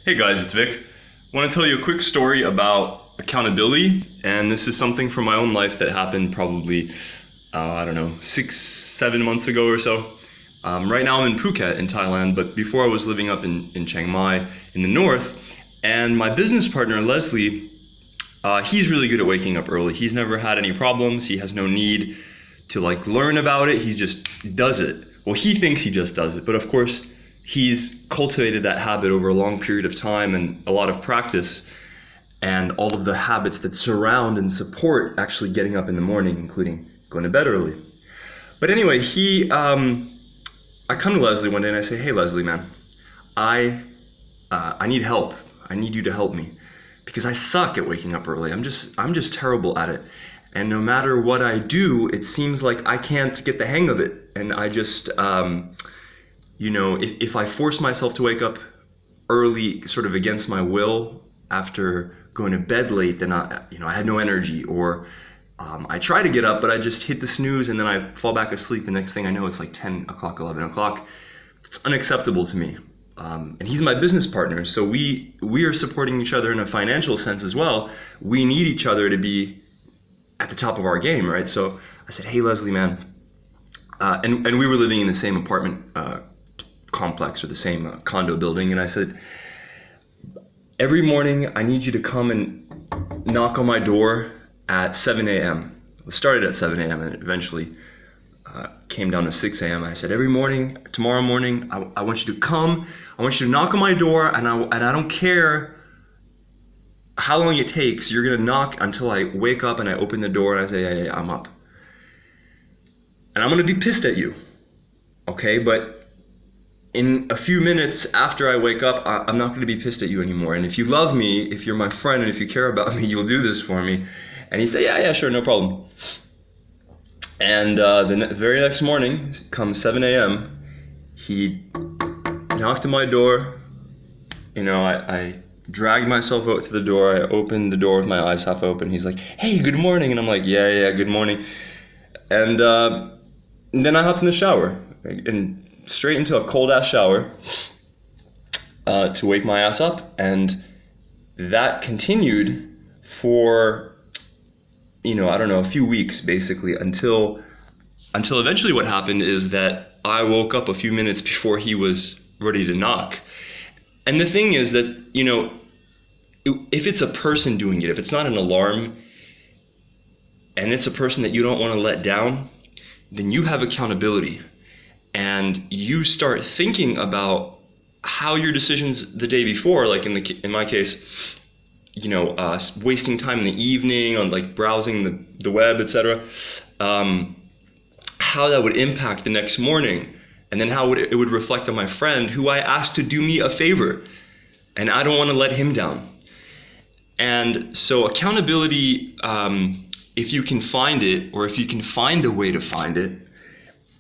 Hey guys, it's Vic. I want to tell you a quick story about accountability, and this is something from my own life that happened probably, I don't know, 6, 7 months ago or so. Right now I'm in Phuket in Thailand, but before I was living up in Chiang Mai in the north, and my business partner Leslie, he's really good at waking up early. He's never had any problems. He has no need to learn about it. He just does it. Well, he thinks he just does it, but of course he's cultivated that habit over a long period of time and a lot of practice and all of the habits that surround and support actually getting up in the morning, including going to bed early. But anyway, I come to Leslie one day and I say, "Hey Leslie, man, I need help. I need you to help me because I suck at waking up early. I'm just terrible at it. And no matter what I do, it seems like I can't get the hang of it. And I just, if I force myself to wake up early, sort of against my will, after going to bed late, then I had no energy, or I try to get up, but I just hit the snooze and then I fall back asleep. And next thing I know, it's like 10 o'clock, 11 o'clock. It's unacceptable to me. And he's my business partner, so we are supporting each other in a financial sense as well. We need each other to be at the top of our game, right? So I said, "Hey Leslie, man," and we were living in the same apartment complex or the same condo building, and I said, "Every morning I need you to come and knock on my door at 7 a.m. It started at 7 a.m. and eventually came down to 6 a.m. I said, "Every morning, tomorrow morning, I want you to come. I want you to knock on my door, and I don't care how long it takes. You're gonna knock until I wake up and I open the door and I say, hey, I'm up. And I'm gonna be pissed at you, okay? But in a few minutes after I wake up, I'm not gonna be pissed at you anymore. And if you love me, if you're my friend, and if you care about me, you'll do this for me." And he said, yeah, sure, no problem. And the very next morning, come 7 a.m., he knocked on my door. I dragged myself out to the door. I opened the door with my eyes half open. He's like, "Hey, good morning." And I'm like, yeah, good morning. And then I hopped in the shower, and straight into a cold ass shower to wake my ass up. And that continued for, I don't know, a few weeks basically, until eventually what happened is that I woke up a few minutes before he was ready to knock. And the thing is that, if it's a person doing it, if it's not an alarm, and it's a person that you don't want to let down, then you have accountability. And you start thinking about how your decisions the day before, like in my case, wasting time in the evening on browsing the web, etc., how that would impact the next morning. And then how it would reflect on my friend who I asked to do me a favor, and I don't want to let him down. And so accountability, if you can find it, or if you can find a way to find it,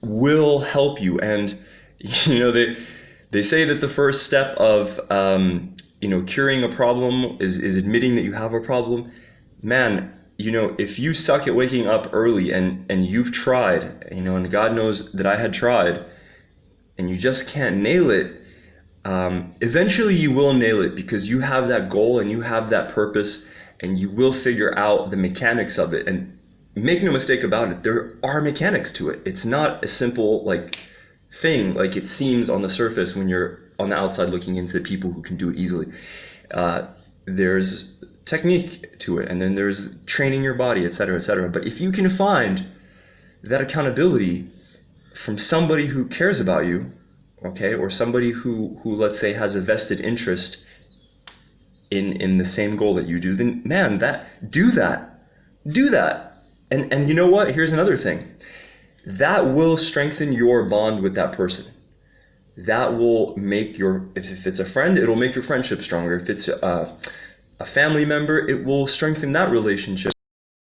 will help you. And they say that the first step of curing a problem is admitting that you have a problem. Man, if you suck at waking up early and you've tried, and God knows that I had tried, and you just can't nail it, eventually you will nail it, because you have that goal and you have that purpose, and you will figure out the mechanics of it. And make no mistake about it, there are mechanics to it. It's not a simple thing like it seems on the surface when you're on the outside looking into the people who can do it easily. There's technique to it, and then there's training your body, etc., etc. But if you can find that accountability from somebody who cares about you, okay, or somebody who let's say has a vested interest in the same goal that you do, then man, do that. And you know what? Here's another thing. That will strengthen your bond with that person. That will make if it's a friend, it'll make your friendship stronger. If it's a family member, it will strengthen that relationship.